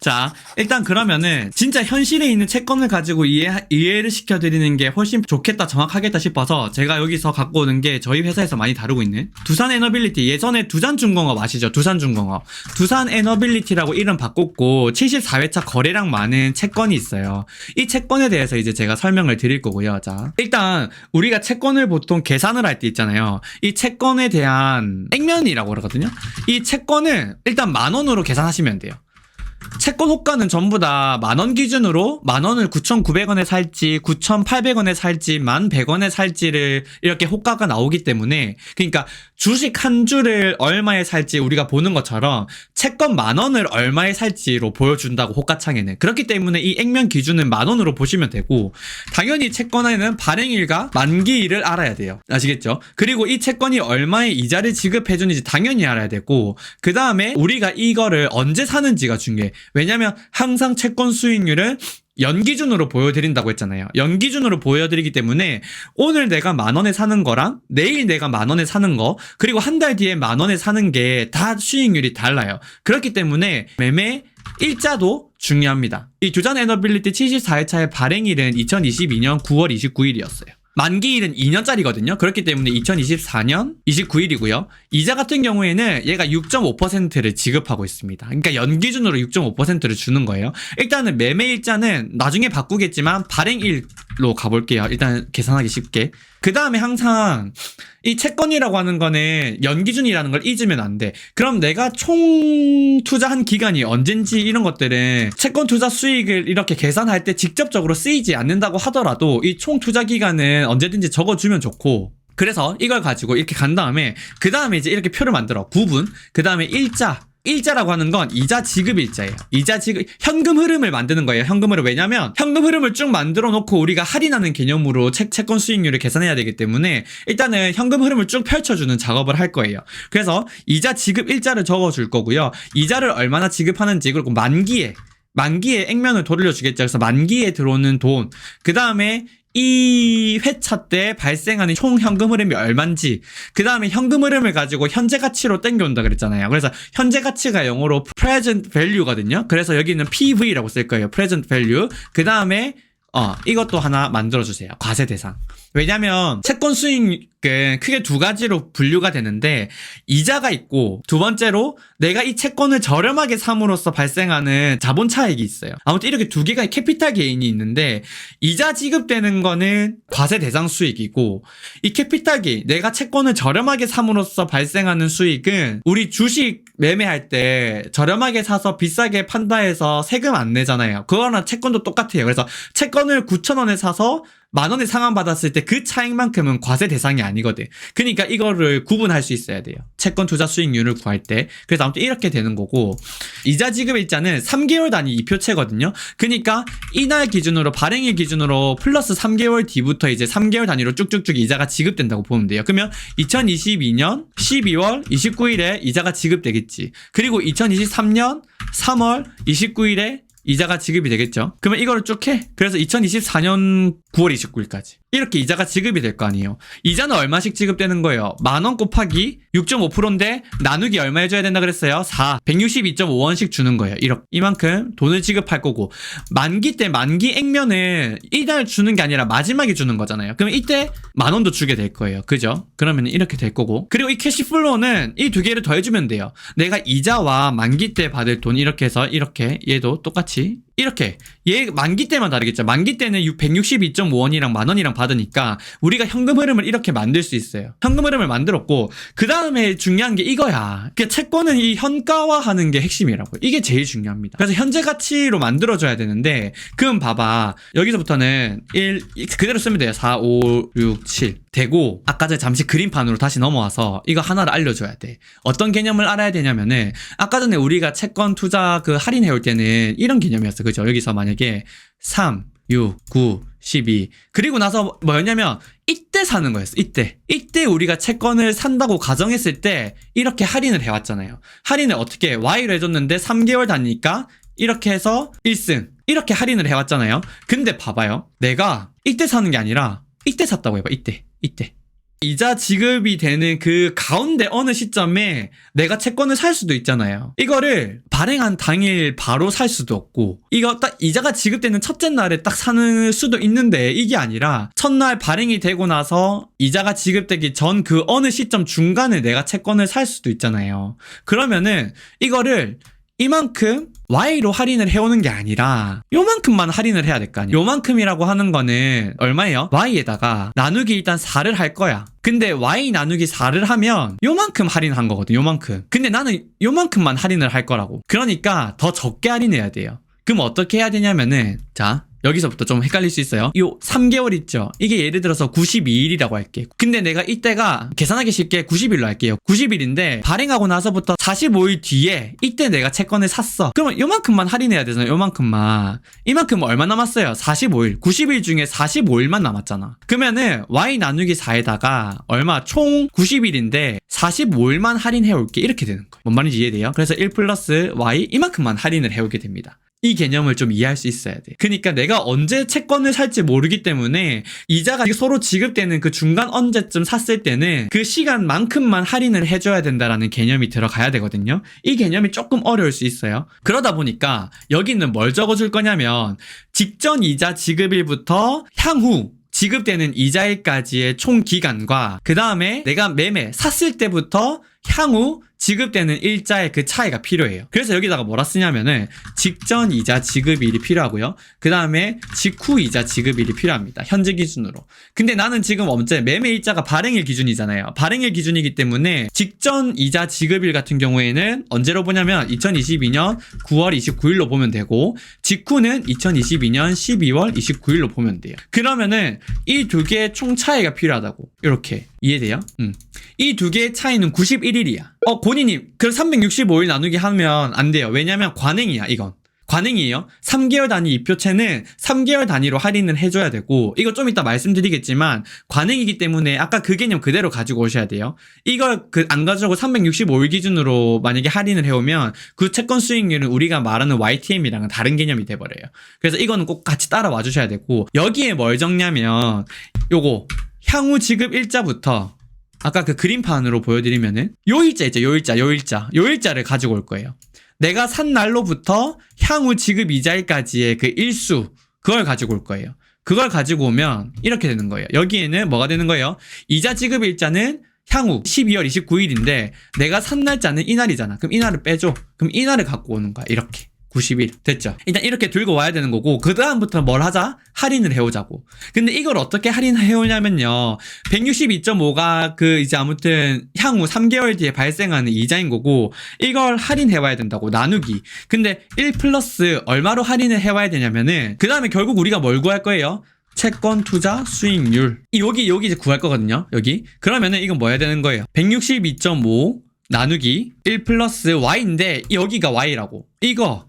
자, 일단 그러면은 진짜 현실에 있는 채권을 가지고 이해를 시켜드리는 게 훨씬 좋겠다, 정확하겠다 싶어서 제가 여기서 갖고 오는 게 저희 회사에서 많이 다루고 있는 두산 에너빌리티, 예전에 두산중공업 아시죠? 두산중공업. 두산 에너빌리티라고 이름 바꿨고 74회차 거래량 많은 채권이 있어요. 이 채권에 대해서 이제 제가 설명을 드릴 거고요. 자, 일단 우리가 채권을 보통 계산을 할 때 있잖아요. 이 채권에 대한 액면이라고 그러거든요. 이 채권을 일단 10,000원으로 계산하시면 돼요. 채권 호가는 전부 다 10,000원 기준으로 10,000원을 9,900원에 살지 9,800원에 살지 1,100원에 살지를 이렇게 호가가 나오기 때문에, 그러니까 주식 한 주를 얼마에 살지 우리가 보는 것처럼 채권 10,000원을 얼마에 살지로 보여준다고, 호가창에는. 그렇기 때문에 이 액면 기준은 10,000원으로 보시면 되고, 당연히 채권에는 발행일과 만기일을 알아야 돼요. 아시겠죠? 그리고 이 채권이 얼마의 이자를 지급해주는지 당연히 알아야 되고, 그 다음에 우리가 이거를 언제 사는지가 중요해. 왜냐면 항상 채권 수익률은 연기준으로 보여드린다고 했잖아요. 연기준으로 보여드리기 때문에 오늘 내가 10,000원에 사는 거랑 내일 내가 10,000원에 사는 거, 그리고 한 달 뒤에 10,000원에 사는 게 다 수익률이 달라요. 그렇기 때문에 매매 일자도 중요합니다. 이 두산 에너빌리티 74회차의 발행일은 2022년 9월 29일이었어요. 만기일은 2년짜리거든요. 그렇기 때문에 2024년 29일이고요. 이자 같은 경우에는 얘가 6.5%를 지급하고 있습니다. 그러니까 연기준으로 6.5%를 주는 거예요. 일단은 매매일자는 나중에 바꾸겠지만 발행일로 가볼게요. 일단 계산하기 쉽게. 그 다음에 항상 이 채권이라고 하는 거는 연기준이라는 걸 잊으면 안 돼. 그럼 내가 총 투자한 기간이 언젠지 이런 것들은 채권 투자 수익을 이렇게 계산할 때 직접적으로 쓰이지 않는다고 하더라도 이 총 투자 기간은 언제든지 적어주면 좋고, 그래서 이걸 가지고 이렇게 간 다음에 그 다음에 이제 이렇게 표를 만들어. 구분, 그 다음에 일자라고 하는 건 이자 지급 일자예요. 이자 지급, 현금 흐름을 만드는 거예요. 현금 흐름. 왜냐면 현금 흐름을 쭉 만들어 놓고 우리가 할인하는 개념으로 채권 수익률을 계산해야 되기 때문에 일단은 현금 흐름을 쭉 펼쳐주는 작업을 할 거예요. 그래서 이자 지급 일자를 적어줄 거고요. 이자를 얼마나 지급하는지, 그리고 만기에 액면을 돌려주겠죠. 그래서 만기에 들어오는 돈, 그 다음에 이 회차 때 발생하는 총 현금 흐름이 얼만지, 그 다음에 현금 흐름을 가지고 현재 가치로 땡겨온다 그랬잖아요. 그래서 현재 가치가 영어로 present value거든요. 그래서 여기는 PV라고 쓸 거예요. present value. 그 다음에 이것도 하나 만들어주세요. 과세 대상. 왜냐면 채권 수익은 크게 두 가지로 분류가 되는데, 이자가 있고 두 번째로 내가 이 채권을 저렴하게 삼으로써 발생하는 자본 차익이 있어요. 아무튼 이렇게 두 개가 캐피탈 게인이 있는데, 이자 지급되는 거는 과세 대상 수익이고, 이 캐피탈 게인, 내가 채권을 저렴하게 삼으로써 발생하는 수익은 우리 주식 매매할 때 저렴하게 사서 비싸게 판다 해서 세금 안 내잖아요. 그거랑 채권도 똑같아요. 그래서 채권을 9,000원에 사서 10,000원에 상환받았을 때 그 차익만큼은 과세 대상이 아니거든. 그러니까 이거를 구분할 수 있어야 돼요. 채권 투자 수익률을 구할 때. 그래서 아무튼 이렇게 되는 거고, 이자 지급 일자는 3개월 단위 이표체거든요. 그러니까 이날 기준으로, 발행일 기준으로 플러스 3개월 뒤부터 이제 3개월 단위로 쭉쭉쭉 이자가 지급된다고 보면 돼요. 그러면 2022년 12월 29일에 이자가 지급되겠지. 그리고 2023년 3월 29일에 이자가 지급이 되겠죠. 그러면 이거를 쭉 해. 그래서 2024년 9월 29일까지 이렇게 이자가 지급이 될 거 아니에요. 이자는 얼마씩 지급되는 거예요? 10,000원 곱하기 6.5%인데 나누기 얼마 해줘야 된다 그랬어요? 4. 162.5원씩 주는 거예요. 이만큼 돈을 지급할 거고, 만기 때 만기 액면은 이달 주는 게 아니라 마지막에 주는 거잖아요. 그러면 이때 10,000원도 주게 될 거예요. 그죠? 그러면 이렇게 될 거고, 그리고 이 캐시플로우는 이 두 개를 더해주면 돼요. 내가 이자와 만기 때 받을 돈 이렇게 해서 이렇게, 얘도 똑같이 이렇게, 얘 만기 때만 다르겠죠. 만기 때는 162.5원이랑 10,000원이랑 받으니까 우리가 현금 흐름을 이렇게 만들 수 있어요. 현금 흐름을 만들었고, 그 다음에 중요한 게 이거야. 그러니까 채권은 이 현가화하는 게 핵심이라고요. 이게 제일 중요합니다. 그래서 현재 가치로 만들어줘야 되는데, 그럼 봐봐, 여기서부터는 그대로 쓰면 돼요. 4, 5, 6, 7 되고, 아까 전에 잠시 그림판으로 다시 넘어와서 이거 하나를 알려줘야 돼. 어떤 개념을 알아야 되냐면은, 아까 전에 우리가 채권 투자 할인해올 때는 이런 개념이었어. 그죠? 여기서 만약에 3, 6, 9, 12 그리고 나서 뭐였냐면 이때 사는 거였어. 이때 우리가 채권을 산다고 가정했을 때 이렇게 할인을 해왔잖아요. 할인을 어떻게 Y로 해줬는데 3개월 다니까 이렇게 해서 1승 이렇게 할인을 해왔잖아요. 근데 봐봐요, 내가 이때 사는 게 아니라 이때 샀다고 해봐. 이때 이자 지급이 되는 그 가운데 어느 시점에 내가 채권을 살 수도 있잖아요. 이거를 발행한 당일 바로 살 수도 없고, 이거 딱 이자가 지급되는 첫째 날에 딱 사는 수도 있는데, 이게 아니라 첫날 발행이 되고 나서 이자가 지급되기 전 그 어느 시점 중간에 내가 채권을 살 수도 있잖아요. 그러면은 이거를 이만큼 Y로 할인을 해오는 게 아니라 요만큼만 할인을 해야 될 거 아니에요. 요만큼이라고 하는 거는 얼마예요? Y에다가 나누기 일단 4를 할 거야. 근데 Y 나누기 4를 하면 요만큼 할인한 거거든. 요만큼. 근데 나는 요만큼만 할인을 할 거라고. 그러니까 더 적게 할인해야 돼요. 그럼 어떻게 해야 되냐면은, 자, 여기서부터 좀 헷갈릴 수 있어요. 요 3개월 있죠? 이게 예를 들어서 92일이라고 할게. 근데 내가 이때가 계산하기 쉽게 90일로 할게요. 90일인데 발행하고 나서부터 45일 뒤에 이때 내가 채권을 샀어. 그러면 요만큼만 할인해야 되잖아요. 요만큼만. 이만큼 얼마 남았어요? 45일. 90일 중에 45일만 남았잖아. 그러면은 Y 나누기 4에다가 얼마? 총 90일인데 45일만 할인해 올게. 이렇게 되는 거예요. 뭔 말인지 이해돼요? 그래서 1 플러스 Y 이만큼만 할인을 해오게 됩니다. 이 개념을 좀 이해할 수 있어야 돼. 그러니까 내가 언제 채권을 살지 모르기 때문에 이자가 서로 지급되는 그 중간 언제쯤 샀을 때는 그 시간만큼만 할인을 해줘야 된다라는 개념이 들어가야 되거든요. 이 개념이 조금 어려울 수 있어요. 그러다 보니까 여기는 뭘 적어줄 거냐면 직전 이자 지급일부터 향후 지급되는 이자일까지의 총 기간과 그 다음에 내가 매매 샀을 때부터 향후 지급되는 일자의 그 차이가 필요해요. 그래서 여기다가 뭐라 쓰냐면은 직전 이자 지급일이 필요하고요. 그 다음에 직후 이자 지급일이 필요합니다. 현재 기준으로. 근데 나는 지금 언제 매매 일자가 발행일 기준이잖아요. 발행일 기준이기 때문에 직전 이자 지급일 같은 경우에는 언제로 보냐면 2022년 9월 29일로 보면 되고 직후는 2022년 12월 29일로 보면 돼요. 그러면은 이 두 개의 총 차이가 필요하다고. 이렇게 이해돼요? 이 두 개의 차이는 91일이야. 고니님, 그럼 365일 나누기 하면 안 돼요. 왜냐면 관행이야, 이건. 관행이에요. 3개월 단위 이표채는 3개월 단위로 할인을 해줘야 되고, 이거 좀 이따 말씀드리겠지만, 관행이기 때문에 아까 그 개념 그대로 가지고 오셔야 돼요. 이걸 안 가지고 365일 기준으로 만약에 할인을 해오면, 그 채권 수익률은 우리가 말하는 YTM이랑은 다른 개념이 돼버려요. 그래서 이거는 꼭 같이 따라와 주셔야 되고, 여기에 뭘 적냐면, 요거, 향후 지급 일자부터, 아까 그 그림판으로 보여드리면은 요 일자 있죠. 요 일자를 가지고 올 거예요. 내가 산 날로부터 향후 지급 이자일까지의 그 일수, 그걸 가지고 올 거예요. 그걸 가지고 오면 이렇게 되는 거예요. 여기에는 뭐가 되는 거예요? 이자 지급 일자는 향후 12월 29일인데 내가 산 날짜는 이날이잖아. 그럼 이날을 빼줘. 그럼 이날을 갖고 오는 거야. 이렇게. 90일. 됐죠? 일단 이렇게 들고 와야 되는 거고, 그 다음부터 뭘 하자? 할인을 해오자고. 근데 이걸 어떻게 할인해오냐면요. 162.5가 이제 아무튼 향후 3개월 뒤에 발생하는 이자인 거고, 이걸 할인해와야 된다고. 나누기. 근데 1 플러스 얼마로 할인을 해와야 되냐면은, 그 다음에 결국 우리가 뭘 구할 거예요? 채권 투자 수익률. 여기 이제 구할 거거든요. 여기. 그러면은 이건 뭐 해야 되는 거예요? 162.5 나누기 1 플러스 Y인데, 여기가 Y라고. 이거.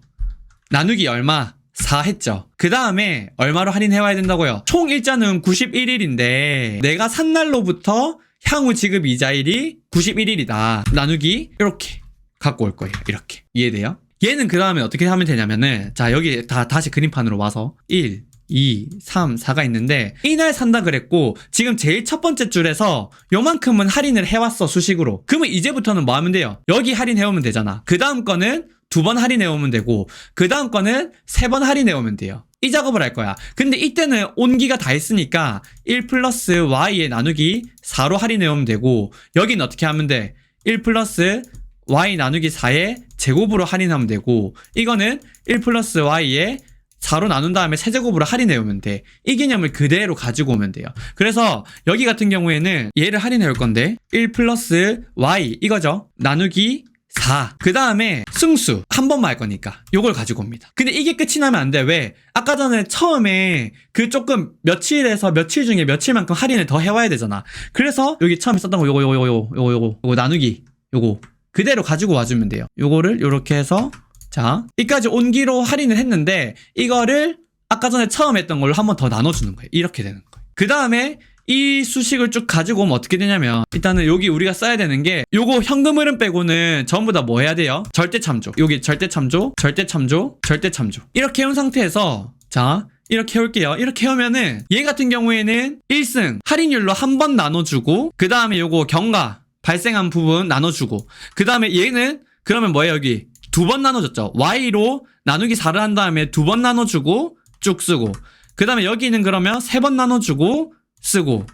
나누기 얼마? 4 했죠. 그 다음에 얼마로 할인해와야 된다고요? 총 일자는 91일인데 내가 산 날로부터 향후 지급 이자일이 91일이다. 나누기 이렇게 갖고 올 거예요. 이렇게. 이해돼요? 얘는 그 다음에 어떻게 하면 되냐면은, 자, 여기 다시 그림판으로 와서 1, 2, 3, 4가 있는데 이날 산다 그랬고 지금 제일 첫 번째 줄에서 요만큼은 할인을 해왔어, 수식으로. 그러면 이제부터는 뭐 하면 돼요? 여기 할인해오면 되잖아. 그 다음 거는 2번 할인해오면 되고 그 다음 거는 3번 할인해오면 돼요. 이 작업을 할 거야. 근데 이때는 온기가 다 있으니까 1 플러스 Y에 나누기 4로 할인해오면 되고, 여기는 어떻게 하면 돼? 1 플러스 Y 나누기 4에 제곱으로 할인하면 되고, 이거는 1 플러스 Y에 4로 나눈 다음에 세제곱으로 할인해오면 돼. 이 개념을 그대로 가지고 오면 돼요. 그래서 여기 같은 경우에는 얘를 할인해올 건데 1 플러스 Y 이거죠. 나누기 4. 그 다음에 승수 한 번만 할 거니까 요걸 가지고 옵니다. 근데 이게 끝이 나면 안 돼. 왜? 아까 전에 처음에 그 조금 며칠에서 며칠 중에 며칠만큼 할인을 더 해와야 되잖아. 그래서 여기 처음에 썼던 거 요거 나누기 요거 그대로 가지고 와주면 돼요. 요거를 요렇게 해서, 자, 이까지 온기로 할인을 했는데 이거를 아까 전에 처음 했던 걸로 한 번 더 나눠주는 거예요. 이렇게 되는 거예요. 그 다음에 이 수식을 쭉 가지고 오면 어떻게 되냐면, 일단은 여기 우리가 써야 되는 게 요거 현금 흐름 빼고는 전부 다 뭐 해야 돼요? 절대 참조. 여기 절대 참조, 절대 참조, 절대 참조. 이렇게 해온 상태에서, 자, 이렇게 해올게요. 이렇게 해오면은 얘 같은 경우에는 1승 할인율로 한 번 나눠주고 그 다음에 요거 경과 발생한 부분 나눠주고 그 다음에 얘는 그러면 뭐예요? 여기 두 번 나눠줬죠. Y로 나누기 4를 한 다음에 두 번 나눠주고 쭉 쓰고 그 다음에 여기는 그러면 세 번 나눠주고 쓰고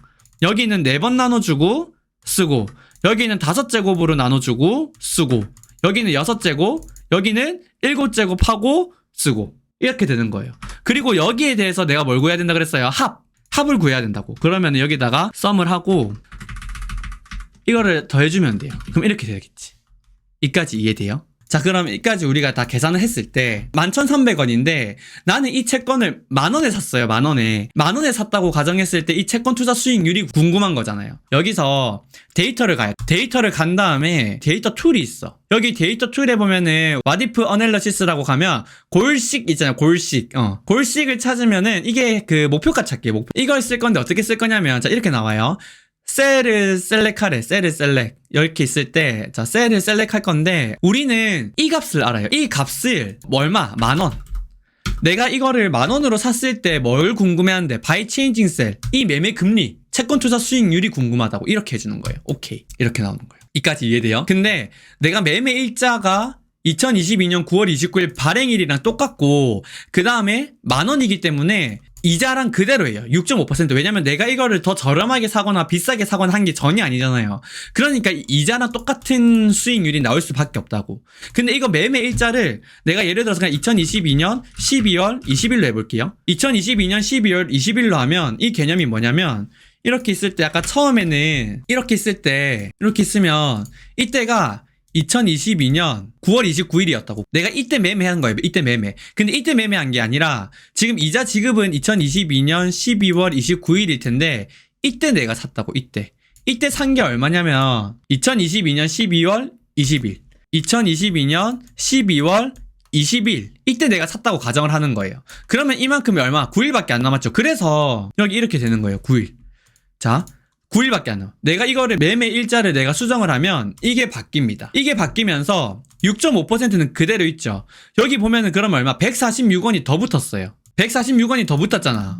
여기는 네 번 나눠주고 쓰고 여기는 5제곱으로 나눠주고 쓰고 여기는 6제곱 여기는 7제곱하고 쓰고 이렇게 되는 거예요. 그리고 여기에 대해서 내가 뭘 구해야 된다 그랬어요? 합을 구해야 된다고. 그러면 여기다가 썸을 하고 이거를 더해주면 돼요. 그럼 이렇게 되겠지. 이까지 이해돼요? 자, 그럼 이까지 우리가 다 계산을 했을 때 11,300원인데 나는 이 채권을 10,000원에 샀어요. 10,000원에. 10,000원에 샀다고 가정했을 때 이 채권 투자 수익률이 궁금한 거잖아요. 여기서 데이터를 가요. 데이터를 간 다음에 데이터 툴이 있어. 여기 데이터 툴에 보면은 와디프 어널리시스라고 가면 골식 있잖아요. 골식. 골식을 찾으면은 이게 그 목표가 찾기. 이걸 쓸 건데 어떻게 쓸 거냐면 자, 이렇게 나와요. 셀을 셀렉하래. 셀을 셀렉. 이렇게 있을 때, 자, 셀을 셀렉할 건데, 우리는 이 값을 알아요. 이 값을, 얼마? 10,000원. 내가 이거를 10,000원으로 샀을 때 뭘 궁금해하는데, 바이 체인징 셀. 이 매매 금리. 채권 투자 수익률이 궁금하다고. 이렇게 해주는 거예요. 오케이. 이렇게 나오는 거예요. 이까지 이해돼요? 근데, 내가 매매 일자가 2022년 9월 29일 발행일이랑 똑같고, 그 다음에 10,000원이기 때문에, 이자랑 그대로예요. 6.5%. 왜냐면 내가 이거를 더 저렴하게 사거나 비싸게 사거나 한 게 전혀 아니잖아요. 그러니까 이자랑 똑같은 수익률이 나올 수밖에 없다고. 근데 이거 매매 일자를 내가 예를 들어서 그냥 2022년 12월 20일로 해볼게요. 2022년 12월 20일로 하면 이 개념이 뭐냐면 이렇게 있을 때 아까 처음에는 이렇게 있을 때 이렇게 있으면 이때가 2022년 9월 29일이었다고. 내가 이때 매매한 거예요. 이때 매매. 근데 이때 매매한 게 아니라 지금 이자 지급은 2022년 12월 29일일 텐데 이때 내가 샀다고. 이때 산 게 얼마냐면 2022년 12월 20일 2022년 12월 20일 이때 내가 샀다고 가정을 하는 거예요. 그러면 이만큼이 얼마? 9일밖에 안 남았죠. 그래서 여기 이렇게 되는 거예요. 9일. 자, 9일밖에 안 남아. 내가 이거를 매매 일자를 내가 수정을 하면 이게 바뀝니다. 이게 바뀌면서 6.5%는 그대로 있죠. 여기 보면은 그럼 얼마? 146원이 더 붙었어요. 146원이 더 붙었잖아.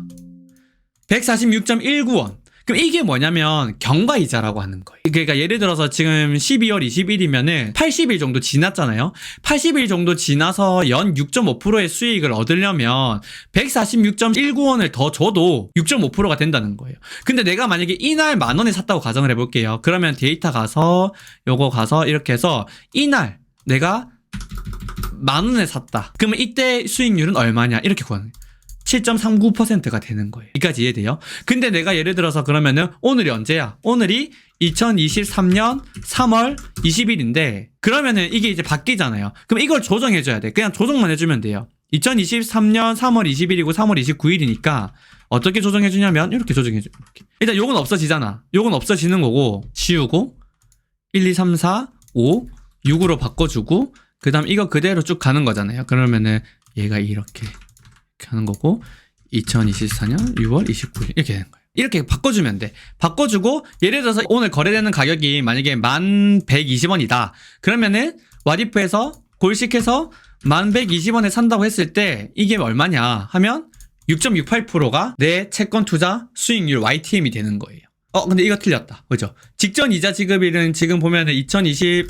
146.19원. 그럼 이게 뭐냐면 경과이자라고 하는 거예요. 그러니까 예를 들어서 지금 12월 20일이면은 80일 정도 지났잖아요. 80일 정도 지나서 연 6.5%의 수익을 얻으려면 146.19원을 더 줘도 6.5%가 된다는 거예요. 근데 내가 만약에 이날 10,000원에 샀다고 가정을 해볼게요. 그러면 데이터 가서 요거 가서 이렇게 해서 이날 내가 10,000원에 샀다. 그러면 이때 수익률은 얼마냐? 이렇게 구하는 거예요. 7.39%가 되는 거예요. 여기까지 이해돼요? 근데 내가 예를 들어서 그러면은 오늘이 언제야? 오늘이 2023년 3월 20일인데 그러면은 이게 이제 바뀌잖아요. 그럼 이걸 조정해줘야 돼. 그냥 조정만 해주면 돼요. 2023년 3월 20일이고 3월 29일이니까 어떻게 조정해주냐면 이렇게 조정해줘. 이렇게. 일단 요건 없어지잖아. 요건 없어지는 거고 지우고 1, 2, 3, 4, 5, 6으로 바꿔주고 그 다음 이거 그대로 쭉 가는 거잖아요. 그러면은 얘가 이렇게 하는 거고 2024년 6월 29일 이렇게 되는 거예요. 이렇게 바꿔주면 돼. 바꿔주고 예를 들어서 오늘 거래되는 가격이 만약에 11,120원이다. 그러면은 와디프에서 골식해서 11,120원에 산다고 했을 때 이게 얼마냐 하면 6.68%가 내 채권 투자 수익률 YTM이 되는 거예요. 근데 이거 틀렸다. 그죠? 직전 이자 지급일은 지금 보면은 2022년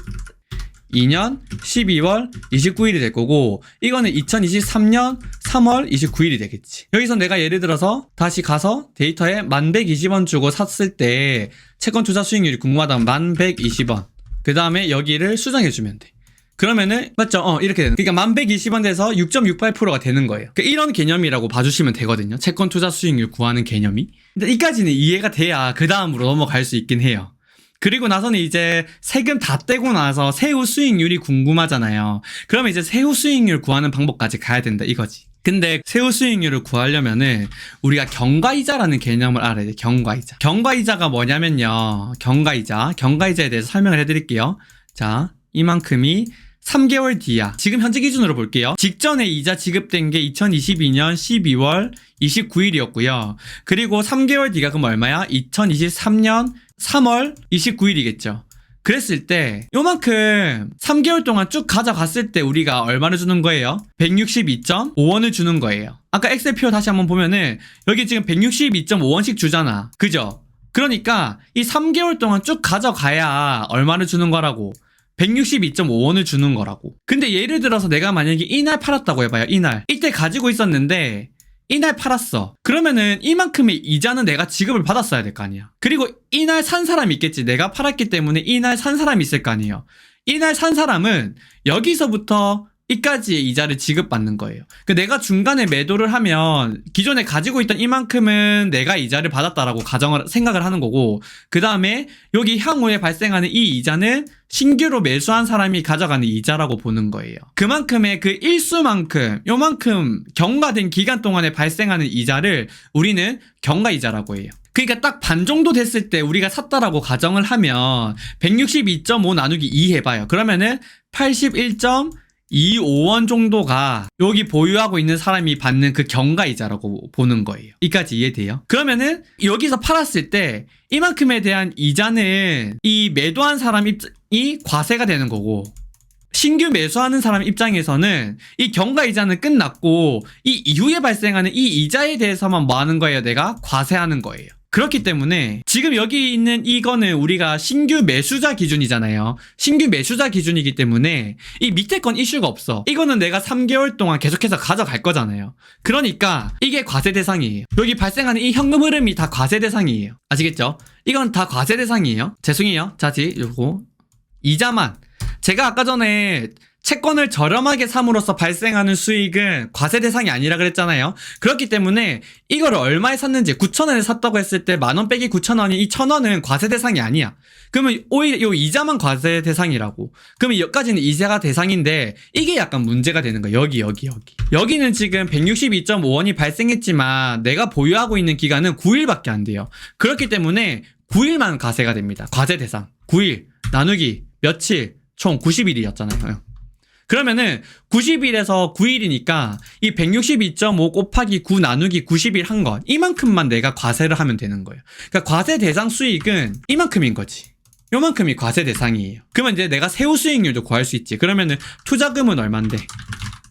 12월 29일이 될 거고 이거는 2023년 3월 29일이 되겠지. 여기서 내가 예를 들어서 다시 가서 데이터에 11,120원 주고 샀을 때 채권 투자 수익률이 궁금하다면 11,120원 그 다음에 여기를 수정해주면 돼. 그러면은 맞죠? 이렇게 되는. 그러니까 11,120원 돼서 6.68%가 되는 거예요. 그러니까 이런 개념이라고 봐주시면 되거든요. 채권 투자 수익률 구하는 개념이. 근데 이까지는 이해가 돼야 그 다음으로 넘어갈 수 있긴 해요. 그리고 나서는 이제 세금 다 떼고 나서 세후 수익률이 궁금하잖아요. 그러면 이제 세후 수익률 구하는 방법까지 가야 된다 이거지. 근데 세후 수익률을 구하려면은 우리가 경과이자라는 개념을 알아야 돼. 경과이자. 경과이자가 뭐냐면요. 경과이자에 대해서 설명을 해드릴게요. 자, 이만큼이 3개월 뒤야. 지금 현재 기준으로 볼게요. 직전에 이자 지급된 게 2022년 12월 29일이었고요. 그리고 3개월 뒤가 그럼 얼마야? 2023년 3월 29일이겠죠. 그랬을 때 요만큼 3개월 동안 쭉 가져갔을 때 우리가 얼마를 주는 거예요? 162.5원을 주는 거예요. 아까 엑셀표 다시 한번 보면은 여기 지금 162.5원씩 주잖아. 그죠? 그러니까 이 3개월 동안 쭉 가져가야 얼마를 주는 거라고? 162.5원을 주는 거라고. 근데 예를 들어서 내가 만약에 이날 팔았다고 해봐요. 이날. 이때 가지고 있었는데 이날 팔았어. 그러면은 이만큼의 이자는 내가 지급을 받았어야 될 거 아니야. 그리고 이날 산 사람이 있겠지. 내가 팔았기 때문에 이날 산 사람이 있을 거 아니에요. 이날 산 사람은 여기서부터 이까지의 이자를 지급받는 거예요. 내가 중간에 매도를 하면 기존에 가지고 있던 이만큼은 내가 이자를 받았다라고 생각을 하는 거고, 그 다음에 여기 향후에 발생하는 이 이자는 신규로 매수한 사람이 가져가는 이자라고 보는 거예요. 그만큼의 그 일수만큼, 요만큼 경과된 기간 동안에 발생하는 이자를 우리는 경과이자라고 해요. 그러니까 딱 반 정도 됐을 때 우리가 샀다라고 가정을 하면 162.5 나누기 2 해봐요. 그러면은 81.25원 정도가 여기 보유하고 있는 사람이 받는 그 경과이자라고 보는 거예요. 이까지 이해돼요? 그러면은 여기서 팔았을 때 이만큼에 대한 이자는 이 매도한 사람이 과세가 되는 거고, 신규 매수하는 사람 입장에서는 이 경과이자는 끝났고 이 이후에 발생하는 이 이자에 대해서만 뭐 하는 거예요? 내가 과세하는 거예요. 그렇기 때문에 지금 여기 있는 이거는 우리가 신규 매수자 기준이잖아요. 신규 매수자 기준이기 때문에 이 밑에 건 이슈가 없어. 이거는 내가 3개월 동안 계속해서 가져갈 거잖아요. 그러니까 이게 과세 대상이에요. 여기 발생하는 이 현금 흐름이 다 과세 대상이에요. 아시겠죠? 이건 다 과세 대상이에요. 죄송해요. 자지 요거 이자만, 제가 아까 전에 채권을 저렴하게 삼으로써 발생하는 수익은 과세 대상이 아니라 그랬잖아요. 그렇기 때문에 이거를 얼마에 샀는지 9,000원에 샀다고 했을 때 만원 빼기 9,000원이 이 1,000원은 과세 대상이 아니야. 그러면 오히려 요 이자만 과세 대상이라고. 그러면 여기까지는 이자가 대상인데 이게 약간 문제가 되는 거야. 여기. 여기는 지금 162.5원이 발생했지만 내가 보유하고 있는 기간은 9일밖에 안 돼요. 그렇기 때문에 9일만 과세가 됩니다. 과세 대상. 9일 나누기 며칠? 총 90일이었잖아요. 그러면은 90일에서 9일이니까 이 162.5 곱하기 9 나누기 90일 한 것, 이만큼만 내가 과세를 하면 되는 거예요. 그러니까 과세 대상 수익은 이만큼인 거지. 요만큼이 과세 대상이에요. 그러면 이제 내가 세후 수익률도 구할 수 있지. 그러면은 투자금은 얼만데?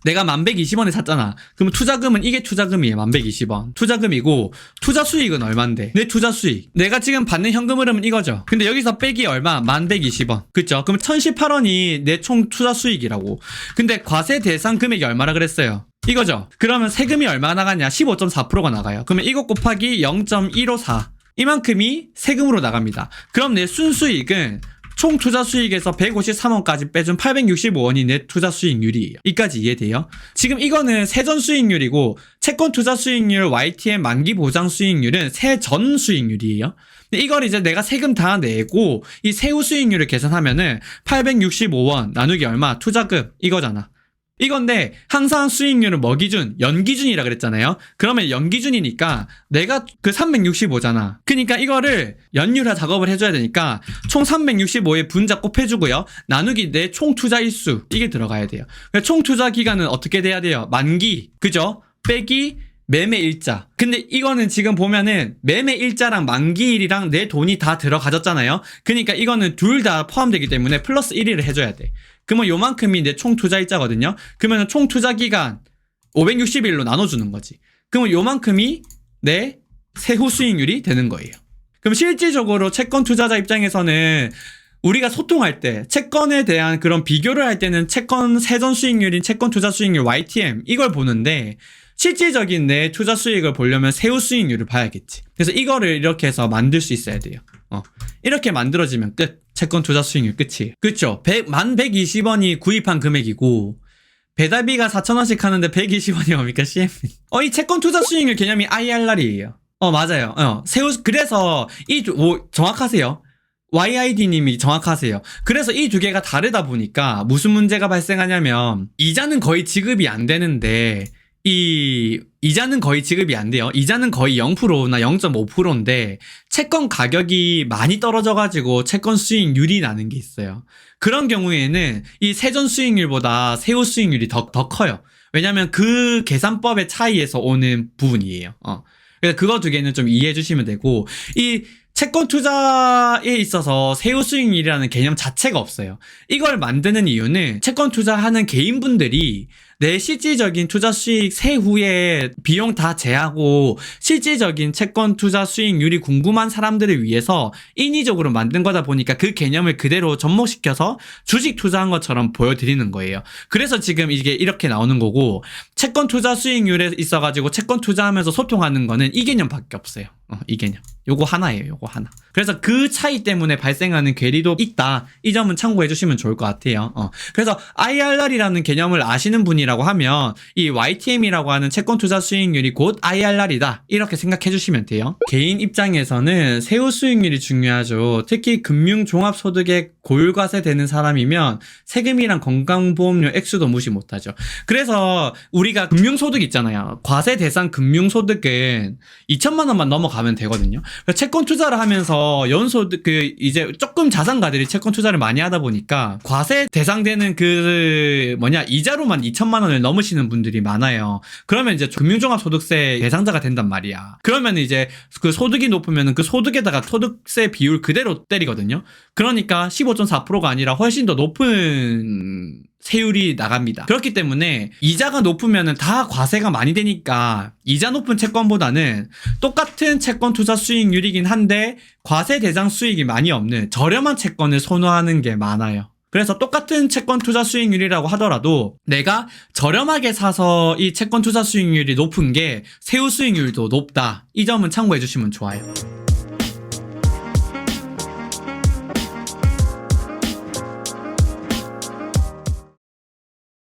내가 1120원에 샀잖아. 그러면 투자금은 이게 투자금이에요. 1120원. 투자금이고 투자 수익은 얼만데? 내 투자 수익. 내가 지금 받는 현금 흐름은 이거죠. 근데 여기서 빼기 얼마? 1120원. 그쵸? 그럼 1018원이 내 총 투자 수익이라고. 근데 과세 대상 금액이 얼마라 그랬어요? 이거죠. 그러면 세금이 얼마 나가냐? 15.4%가 나가요. 그러면 이거 곱하기 0.154. 이만큼이 세금으로 나갑니다. 그럼 내 순수익은 총 투자 수익에서 153원까지 빼준 865원이 내 투자 수익률이에요. 이까지 이해돼요? 지금 이거는 세전 수익률이고 채권 투자 수익률 YTM 만기 보장 수익률은 세전 수익률이에요. 근데 이걸 이제 내가 세금 다 내고 이 세후 수익률을 계산하면은 865원 나누기 얼마? 투자금 이거잖아. 이건데 항상 수익률은 뭐 기준? 연기준이라 그랬잖아요. 그러면 연기준이니까 내가 그 365잖아. 그러니까 이거를 연율화 작업을 해줘야 되니까 총 365에 분자 곱해주고요. 나누기 내 총 투자 일수 이게 들어가야 돼요. 총 투자 기간은 어떻게 돼야 돼요? 만기, 그죠? 빼기 매매 일자. 근데 이거는 지금 보면은 매매 일자랑 만기일이랑 내 돈이 다 들어가졌잖아요. 그러니까 이거는 둘 다 포함되기 때문에 플러스 1일을 해줘야 돼. 그러면 요만큼이 내 총 투자 일자거든요. 그러면 총 투자 기간 560일로 나눠주는 거지. 그러면 요만큼이 내 세후 수익률이 되는 거예요. 그럼 실질적으로 채권 투자자 입장에서는 우리가 소통할 때 채권에 대한 그런 비교를 할 때는 채권 세전 수익률인 채권 투자 수익률 YTM 이걸 보는데, 실질적인 내 투자 수익을 보려면 세후 수익률을 봐야겠지. 그래서 이거를 이렇게 해서 만들 수 있어야 돼요. 이렇게 만들어지면 끝. 채권 투자 수익률 끝이에요. 그쵸? 120원이 구입한 금액이고 배달비가 4,000원씩 하는데 120원이 뭡니까? CM. 이 채권 투자 수익률 개념이 IRR이에요. 맞아요. 그래서 정확하세요. YID님이 정확하세요. 그래서 이 두 개가 다르다 보니까 무슨 문제가 발생하냐면 이자는 거의 지급이 안 되는데 이자는 거의 지급이 안 돼요. 이자는 거의 0%나 0.5%인데 채권 가격이 많이 떨어져가지고 채권 수익률이 나는 게 있어요. 그런 경우에는 이 세전 수익률보다 세후 수익률이 더 커요. 왜냐면 그 계산법의 차이에서 오는 부분이에요. 그래서 그거 두 개는 좀 이해해 주시면 되고, 이 채권 투자에 있어서 세후 수익률이라는 개념 자체가 없어요. 이걸 만드는 이유는 채권 투자하는 개인분들이 내 실질적인 투자 수익 세후에 비용 다 제하고 실질적인 채권 투자 수익률이 궁금한 사람들을 위해서 인위적으로 만든 거다 보니까 그 개념을 그대로 접목시켜서 주식 투자한 것처럼 보여드리는 거예요. 그래서 지금 이게 이렇게 나오는 거고, 채권 투자 수익률에 있어가지고 채권 투자하면서 소통하는 거는 이 개념밖에 없어요. 이 개념. 요거 하나예요. 요거 하나. 그래서 그 차이 때문에 발생하는 괴리도 있다. 이 점은 참고해 주시면 좋을 것 같아요. 그래서 IRR이라는 개념을 아시는 분이라고 하면 이 YTM이라고 하는 채권 투자 수익률이 곧 IRR이다. 이렇게 생각해 주시면 돼요. 개인 입장에서는 세후 수익률이 중요하죠. 특히 금융종합소득에 고율과세 되는 사람이면 세금이랑 건강보험료 액수도 무시 못하죠. 그래서 우리가 금융소득 있잖아요. 과세 대상 금융소득은 2천만 원만 넘어가면 되거든요. 채권 투자를 하면서 연소득 이제 조금 자산가들이 채권 투자를 많이 하다 보니까 과세 대상되는 이자로만 2천만 원을 넘으시는 분들이 많아요. 그러면 이제 금융종합소득세 대상자가 된단 말이야. 그러면 이제 그 소득이 높으면 그 소득에다가 소득세 비율 그대로 때리거든요. 그러니까 15.4%가 아니라 훨씬 더 높은 세율이 나갑니다. 그렇기 때문에 이자가 높으면 다 과세가 많이 되니까 이자 높은 채권보다는 똑같은 채권 투자 수익률이긴 한데 과세 대상 수익이 많이 없는 저렴한 채권을 선호하는 게 많아요. 그래서 똑같은 채권 투자 수익률이라고 하더라도 내가 저렴하게 사서 이 채권 투자 수익률이 높은 게 세후 수익률도 높다. 이 점은 참고해 주시면 좋아요.